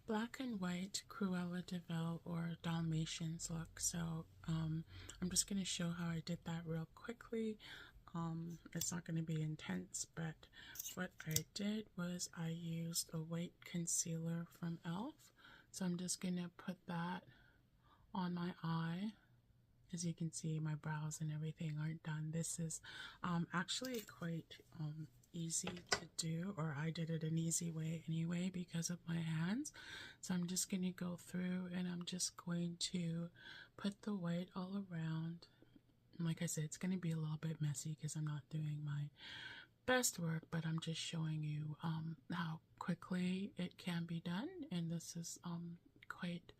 black and white Cruella Deville or Dalmatians look. So I'm just going to show how I did that real quickly. It's not going to be intense, but what I did was I used a white concealer from e.l.f. So I'm just going to put that on my eye. As you can see, my brows and everything aren't done. This is actually quite easy to do, or I did it an easy way anyway because of my hands. So I'm just going to go through and I'm just going to put the white all around. Like I said, it's going to be a little bit messy because I'm not doing my best work, but I'm just showing you how quickly it can be done. And this is quite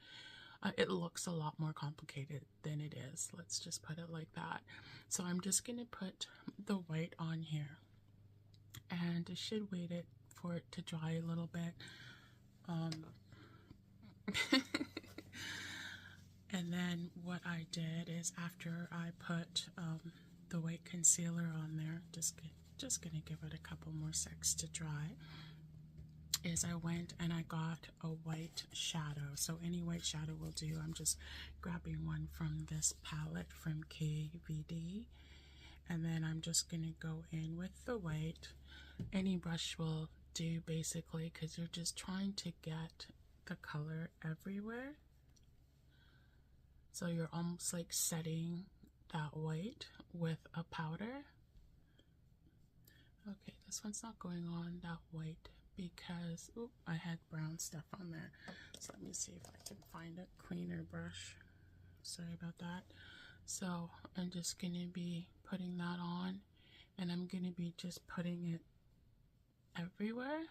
it looks a lot more complicated than it is. Let's just put it like that. So I'm just going to put the white on here, and I should wait it for it to dry a little bit. And then what I did is after I put the white concealer on there, just gonna give it a couple more seconds to dry, is I went and I got a white shadow. So any white shadow will do. I'm just grabbing one from this palette from KVD, and then I'm just gonna go in with the white. Any brush will do basically, because you're just trying to get the color everywhere. So you're almost like setting that white with a powder. Okay, this one's not going on that white because I had brown stuff on there. So let me see if I can find a cleaner brush. Sorry about that. So I'm just going to be putting that on, and I'm going to be just putting it everywhere.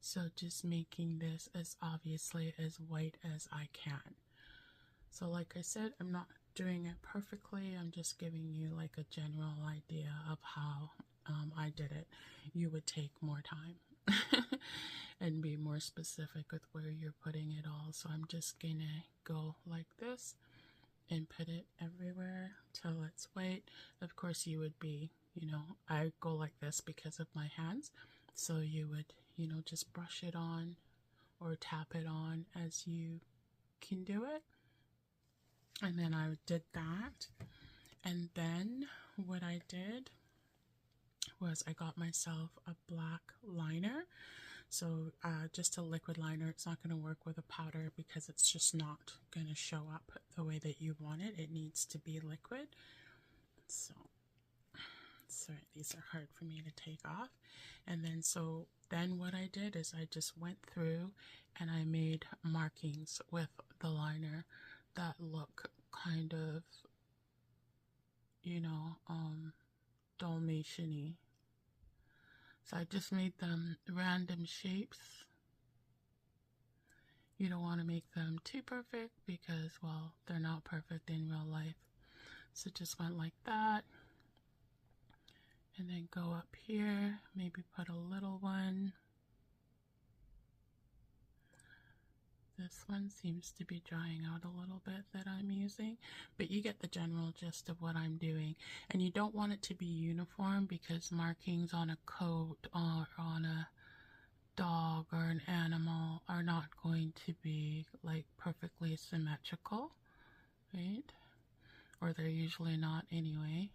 So just making this as obviously as white as I can. So like I said, I'm not doing it perfectly. I'm just giving you like a general idea of how I did it. You would take more time and be more specific with where you're putting it all. So I'm just gonna go like this and put it everywhere till it's white. Of course you would be, I go like this because of my hands. So you would, just brush it on or tap it on as you can do it. And then I did that. And then what I did was I got myself a black liner. So just a liquid liner. It's not going to work with a powder because it's just not going to show up the way that you want it. It needs to be liquid. So sorry, these are hard for me to take off. And then what I did is I just went through and I made markings with the liner that look kind of, Dalmatian-y. So I just made them random shapes. You don't want to make them too perfect because, well, they're not perfect in real life. So just went like that. And then go up here, maybe put a little one. This one seems to be drying out a little bit that I'm using, but you get the general gist of what I'm doing. And you don't want it to be uniform because markings on a coat or on a dog or an animal are not going to be like perfectly symmetrical, right? Or they're usually not anyway.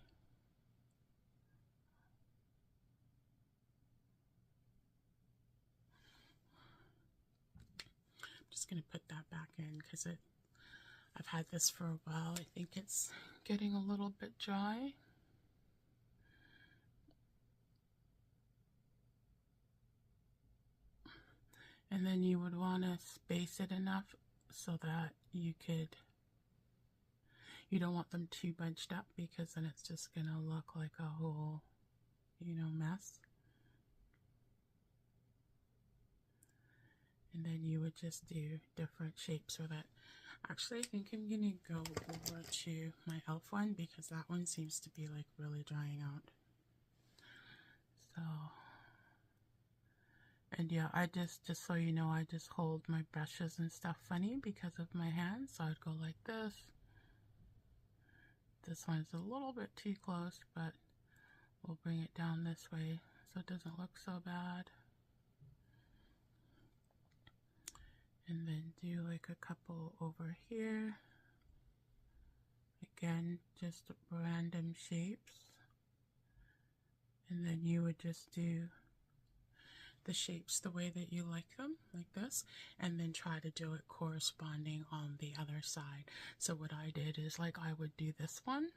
Just going to put that back in because I've had this for a while. I think it's getting a little bit dry. And then you would want to space it enough so that you don't want them too bunched up because then it's just going to look like a whole, mess. And then you would just do different shapes with it. Actually, I think I'm going to go over to my e.l.f. one because that one seems to be like really drying out. So, and yeah, I just so you know, I just hold my brushes and stuff funny because of my hands. So I'd go like this. This one's a little bit too close, but we'll bring it down this way so it doesn't look so bad. And then do like a couple over here. Again, just random shapes. And then you would just do the shapes the way that you like them, like this, and then try to do it corresponding on the other side. So what I did is, like, I would do this one,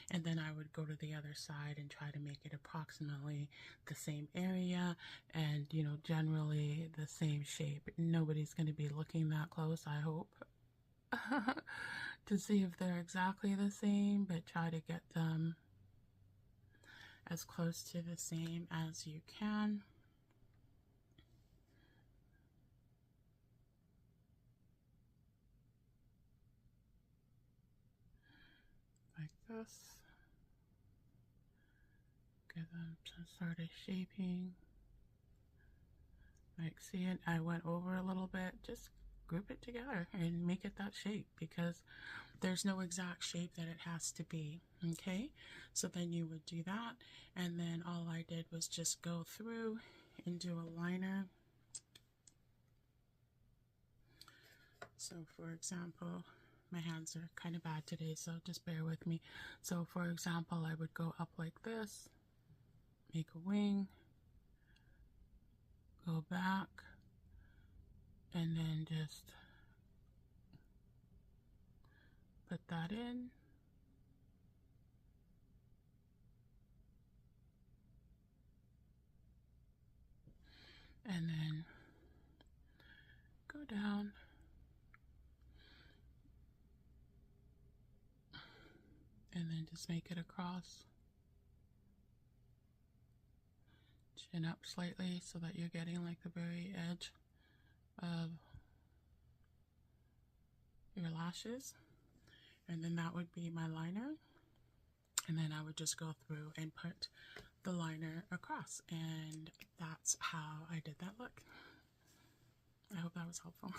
and then I would go to the other side and try to make it approximately the same area and, you know, generally the same shape. Nobody's going to be looking that close, I hope, to see if they're exactly the same, but try to get them as close to the same as you can. Like this. Give them some sort of shaping. Like, see it? I went over a little bit. Just group it together and make it that shape, because there's no exact shape that it has to be. Okay, so then you would do that, and then all I did was just go through and do a liner. So for example, my hands are kind of bad today, so just bear with me. So for example, I would go up like this, make a wing, go back, and then just put that in. And then go down. And then just make it across. Chin up slightly so that you're getting like the very edge of your lashes. And then that would be my liner. And then I would just go through and put the liner across. And that's how I did that look. I hope that was helpful.